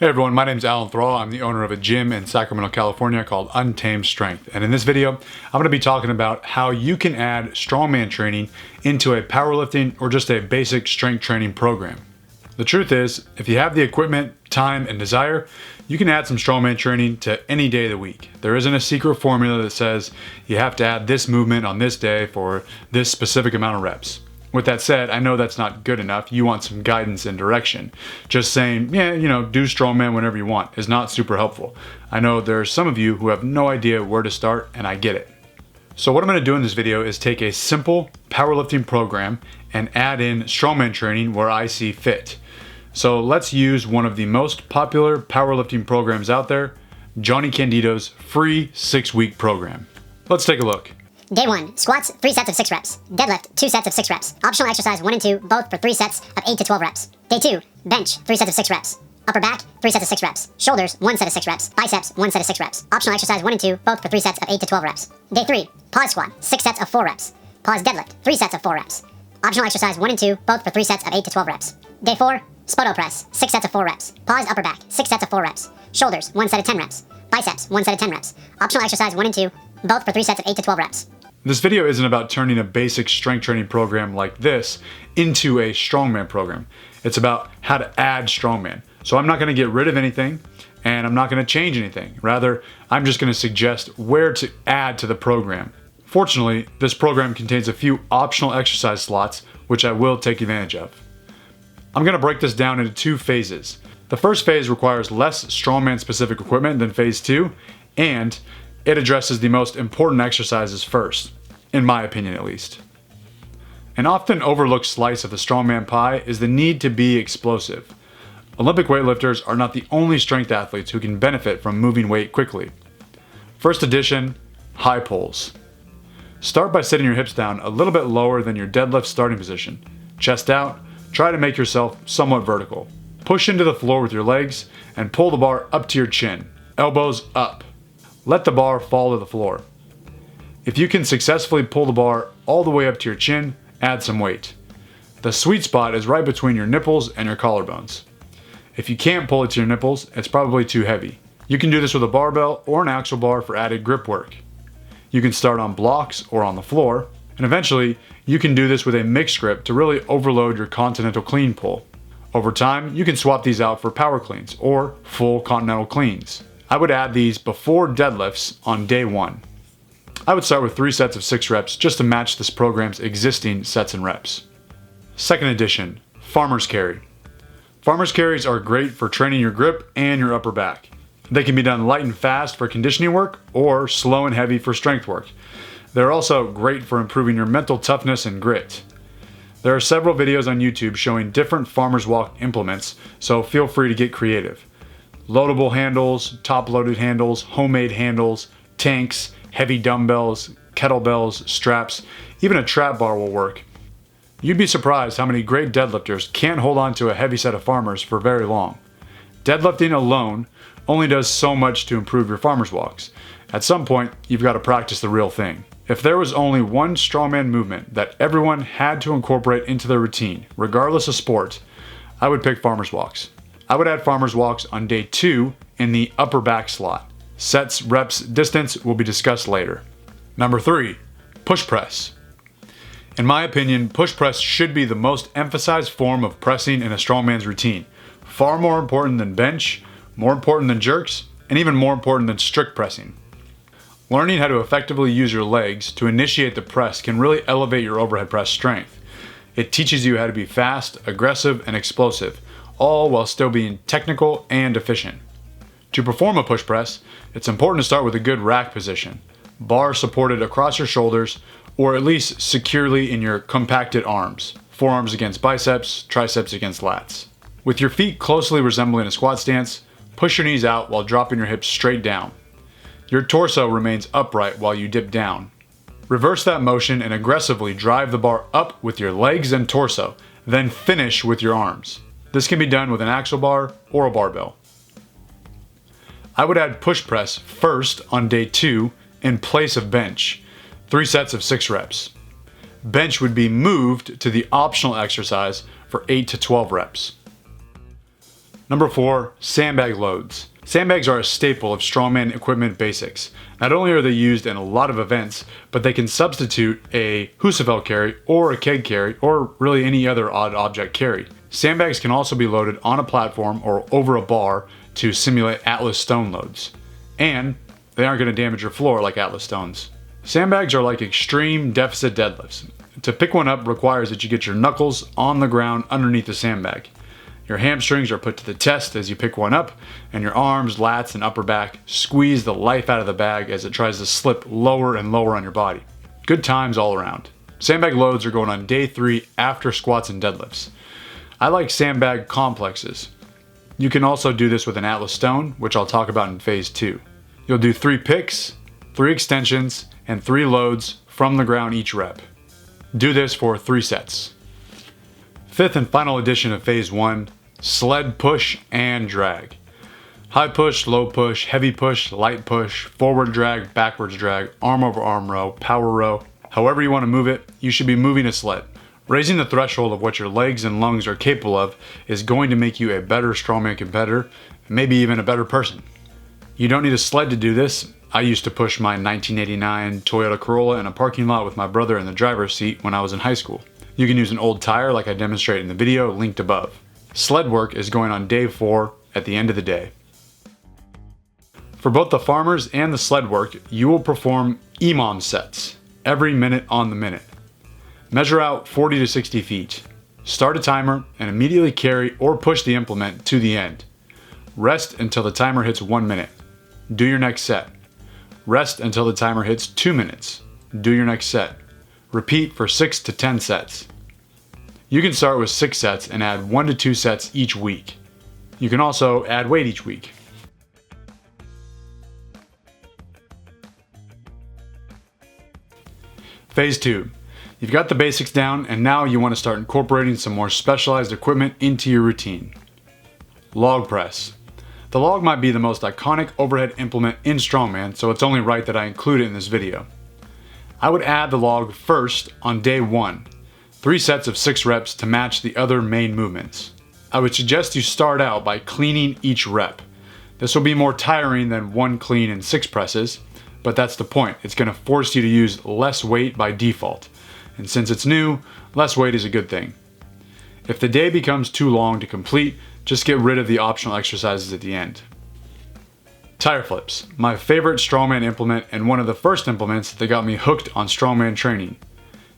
Hey everyone, my name is Alan Thrall. I'm the owner of a gym in Sacramento, California called Untamed Strength. And in this video, I'm going to be talking about how you can add strongman training into a powerlifting or just a basic strength training program. The truth is, if you have the equipment, time, and desire, you can add some strongman training to any day of the week. There isn't a secret formula that says you have to add this movement on this day for this specific amount of reps. With that said, I know that's not good enough. You want some guidance and direction. Just saying, yeah, do strongman whenever you want is not super helpful. I know there's some of you who have no idea where to start, and I get it. So what I'm going to do in this video is take a simple powerlifting program and add in strongman training where I see fit. So let's use one of the most popular powerlifting programs out there, Jonnie Candito's free 6-week program. Let's take a look. Day 1, squats, 3 sets of 6 reps. Deadlift, 2 sets of 6 reps. Optional exercise 1 and 2, both for 3 sets of 8 to 12 reps. Day 2, bench, 3 sets of 6 reps. Upper back, 3 sets of 6 reps. Shoulders, 1 set of 6 reps. Biceps, 1 set of 6 reps. Optional exercise 1 and 2, both for 3 sets of 8 to 12 reps. Day 3, pause squat, 6 sets of 4 reps. Pause deadlift, 3 sets of 4 reps. Optional exercise 1 and 2, both for 3 sets of 8 to 12 reps. Day 4, spoto press, 6 sets of 4 reps. Pause upper back, 6 sets of 4 reps. Shoulders, 1 set of 10 reps. Biceps, 1 set of 10 reps. Optional exercise 1 and 2, both for 3 sets of 8 to 12 reps. This video isn't about turning a basic strength training program like this into a strongman program. It's about how to add strongman. So I'm not going to get rid of anything and I'm not going to change anything. Rather, I'm just going to suggest where to add to the program. Fortunately, this program contains a few optional exercise slots, which I will take advantage of. I'm going to break this down into 2 phases. The first phase requires less strongman specific equipment than phase 2, and it addresses the most important exercises first, in my opinion at least. An often overlooked slice of the strongman pie is the need to be explosive. Olympic weightlifters are not the only strength athletes who can benefit from moving weight quickly. First edition, high pulls. Start by sitting your hips down a little bit lower than your deadlift starting position. Chest out, try to make yourself somewhat vertical. Push into the floor with your legs and pull the bar up to your chin, elbows up. Let the bar fall to the floor. If you can successfully pull the bar all the way up to your chin, add some weight. The sweet spot is right between your nipples and your collarbones. If you can't pull it to your nipples, it's probably too heavy. You can do this with a barbell or an axle bar for added grip work. You can start on blocks or on the floor, and eventually you can do this with a mixed grip to really overload your continental clean pull. Over time, you can swap these out for power cleans or full continental cleans. I would add these before deadlifts on day 1. I would start with 3 sets of 6 reps just to match this program's existing sets and reps. Second edition, farmer's carry. Farmer's carries are great for training your grip and your upper back. They can be done light and fast for conditioning work or slow and heavy for strength work. They're also great for improving your mental toughness and grit. There are several videos on YouTube showing different farmer's walk implements, so feel free to get creative. Loadable handles, top-loaded handles, homemade handles, tanks, heavy dumbbells, kettlebells, straps, even a trap bar will work. You'd be surprised how many great deadlifters can't hold on to a heavy set of farmers for very long. Deadlifting alone only does so much to improve your farmer's walks. At some point, you've got to practice the real thing. If there was only one strongman movement that everyone had to incorporate into their routine, regardless of sport, I would pick farmer's walks. I would add farmer's walks on day 2 in the upper back slot. Sets, reps, distance will be discussed later. Number 3, push press. In my opinion, push press should be the most emphasized form of pressing in a strongman's routine. Far more important than bench, more important than jerks, and even more important than strict pressing. Learning how to effectively use your legs to initiate the press can really elevate your overhead press strength. It teaches you how to be fast, aggressive, and explosive, all while still being technical and efficient. To perform a push press, it's important to start with a good rack position, bar supported across your shoulders, or at least securely in your compacted arms, forearms against biceps, triceps against lats. With your feet closely resembling a squat stance, push your knees out while dropping your hips straight down. Your torso remains upright while you dip down. Reverse that motion and aggressively drive the bar up with your legs and torso, then finish with your arms. This can be done with an axle bar or a barbell. I would add push press first on day 2 in place of bench, 3 sets of 6 reps. Bench would be moved to the optional exercise for 8 to 12 reps. Number 4, sandbag loads. Sandbags are a staple of strongman equipment basics. Not only are they used in a lot of events, but they can substitute a Husafell carry or a keg carry or really any other odd object carry. Sandbags can also be loaded on a platform or over a bar to simulate Atlas stone loads. And they aren't going to damage your floor like Atlas stones. Sandbags are like extreme deficit deadlifts. To pick one up requires that you get your knuckles on the ground underneath the sandbag. Your hamstrings are put to the test as you pick one up, and your arms, lats, and upper back squeeze the life out of the bag as it tries to slip lower and lower on your body. Good times all around. Sandbag loads are going on day 3 after squats and deadlifts. I like sandbag complexes. You can also do this with an Atlas stone, which I'll talk about in phase 2. You'll do 3 picks, 3 extensions, and 3 loads from the ground each rep. Do this for 3 sets. 5th and final edition of phase 1, sled push and drag. High push, low push, heavy push, light push, forward drag, backwards drag, arm over arm row, power row. However you want to move it, you should be moving a sled. Raising the threshold of what your legs and lungs are capable of is going to make you a better strongman competitor, maybe even a better person. You don't need a sled to do this. I used to push my 1989 Toyota Corolla in a parking lot with my brother in the driver's seat when I was in high school. You can use an old tire like I demonstrated in the video linked above. Sled work is going on day 4 at the end of the day. For both the farmers and the sled work, you will perform EMOM sets, every minute on the minute. Measure out 40 to 60 feet. Start a timer and immediately carry or push the implement to the end. Rest until the timer hits 1 minute. Do your next set. Rest until the timer hits 2 minutes. Do your next set. Repeat for 6 to 10 sets. You can start with 6 sets and add 1 to 2 sets each week. You can also add weight each week. Phase 2. You've got the basics down and now you want to start incorporating some more specialized equipment into your routine. Log press. The log might be the most iconic overhead implement in strongman, so it's only right that I include it in this video. I would add the log first on day 1, 3 sets of 6 reps to match the other main movements. I would suggest you start out by cleaning each rep. This will be more tiring than 1 clean and 6 presses, but that's the point. It's going to force you to use less weight by default. And since it's new, less weight is a good thing. If the day becomes too long to complete, just get rid of the optional exercises at the end. Tire flips, my favorite strongman implement and one of the first implements that got me hooked on strongman training.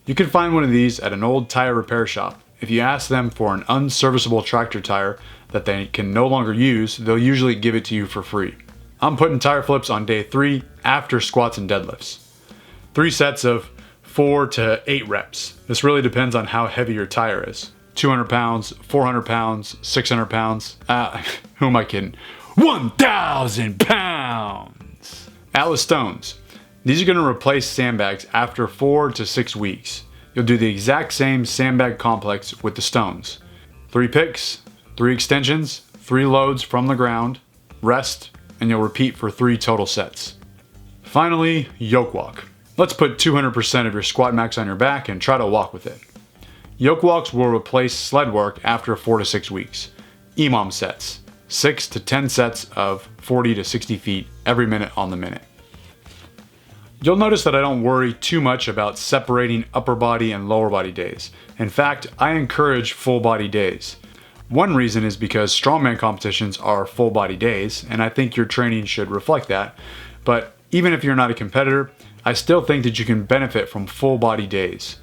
You can find one of these at an old tire repair shop. If you ask them for an unserviceable tractor tire that they can no longer use, they'll usually give it to you for free. I'm putting tire flips on day 3 after squats and deadlifts. 3 sets of 4 to 8 reps. This really depends on how heavy your tire is. 200 pounds, 400 pounds, 600 pounds. Who am I kidding? 1,000 pounds! Atlas stones. These are going to replace sandbags after 4 to 6 weeks. You'll do the exact same sandbag complex with the stones. 3 picks, 3 extensions, 3 loads from the ground, rest, and you'll repeat for 3 total sets. Finally, yoke walk. Let's put 200% of your squat max on your back and try to walk with it. Yoke walks will replace sled work after 4 to 6 weeks. EMOM sets, 6 to 10 sets of 40 to 60 feet every minute on the minute. You'll notice that I don't worry too much about separating upper body and lower body days. In fact, I encourage full body days. One reason is because strongman competitions are full body days, and I think your training should reflect that. But even if you're not a competitor, I still think that you can benefit from full body days.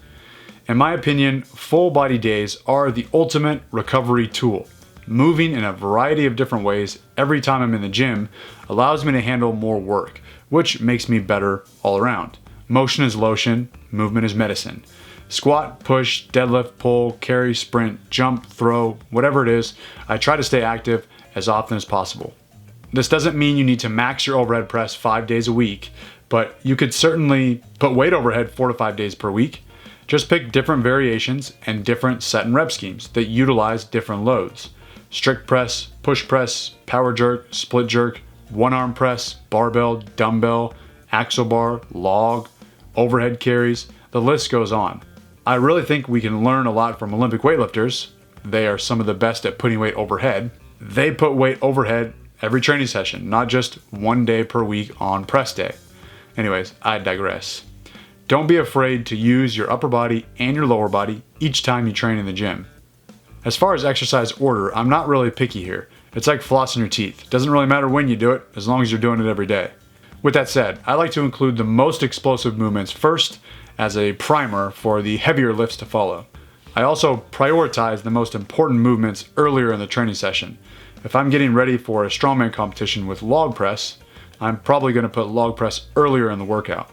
In my opinion, full body days are the ultimate recovery tool. Moving in a variety of different ways every time I'm in the gym allows me to handle more work, which makes me better all around. Motion is lotion, movement is medicine. Squat, push, deadlift, pull, carry, sprint, jump, throw, whatever it is, I try to stay active as often as possible. This doesn't mean you need to max your overhead press 5 days a week, but you could certainly put weight overhead 4 to 5 days per week. Just pick different variations and different set and rep schemes that utilize different loads. Strict press, push press, power jerk, split jerk, one arm press, barbell, dumbbell, axle bar, log, overhead carries, the list goes on. I really think we can learn a lot from Olympic weightlifters. They are some of the best at putting weight overhead. They put weight overhead every training session, not just 1 day per week on press day. Anyways, I digress. Don't be afraid to use your upper body and your lower body each time you train in the gym. As far as exercise order, I'm not really picky here. It's like flossing your teeth. It doesn't really matter when you do it, as long as you're doing it every day. With that said, I like to include the most explosive movements first as a primer for the heavier lifts to follow. I also prioritize the most important movements earlier in the training session. If I'm getting ready for a strongman competition with log press, I'm probably going to put log press earlier in the workout.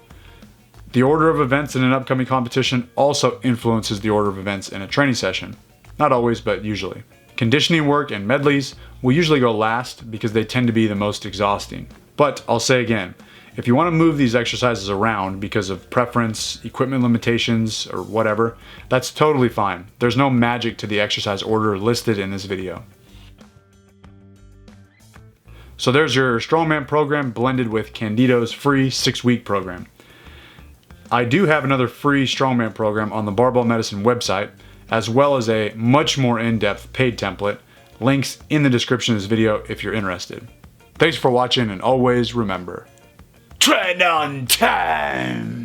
The order of events in an upcoming competition also influences the order of events in a training session. Not always, but usually. Conditioning work and medleys will usually go last because they tend to be the most exhausting. But I'll say again, if you want to move these exercises around because of preference, equipment limitations, or whatever, that's totally fine. There's no magic to the exercise order listed in this video. So there's your Strongman program blended with Candito's free 6-week program. I do have another free Strongman program on the Barbell Medicine website, as well as a much more in-depth paid template. Links in the description of this video if you're interested. Thanks for watching, and always remember, train on time!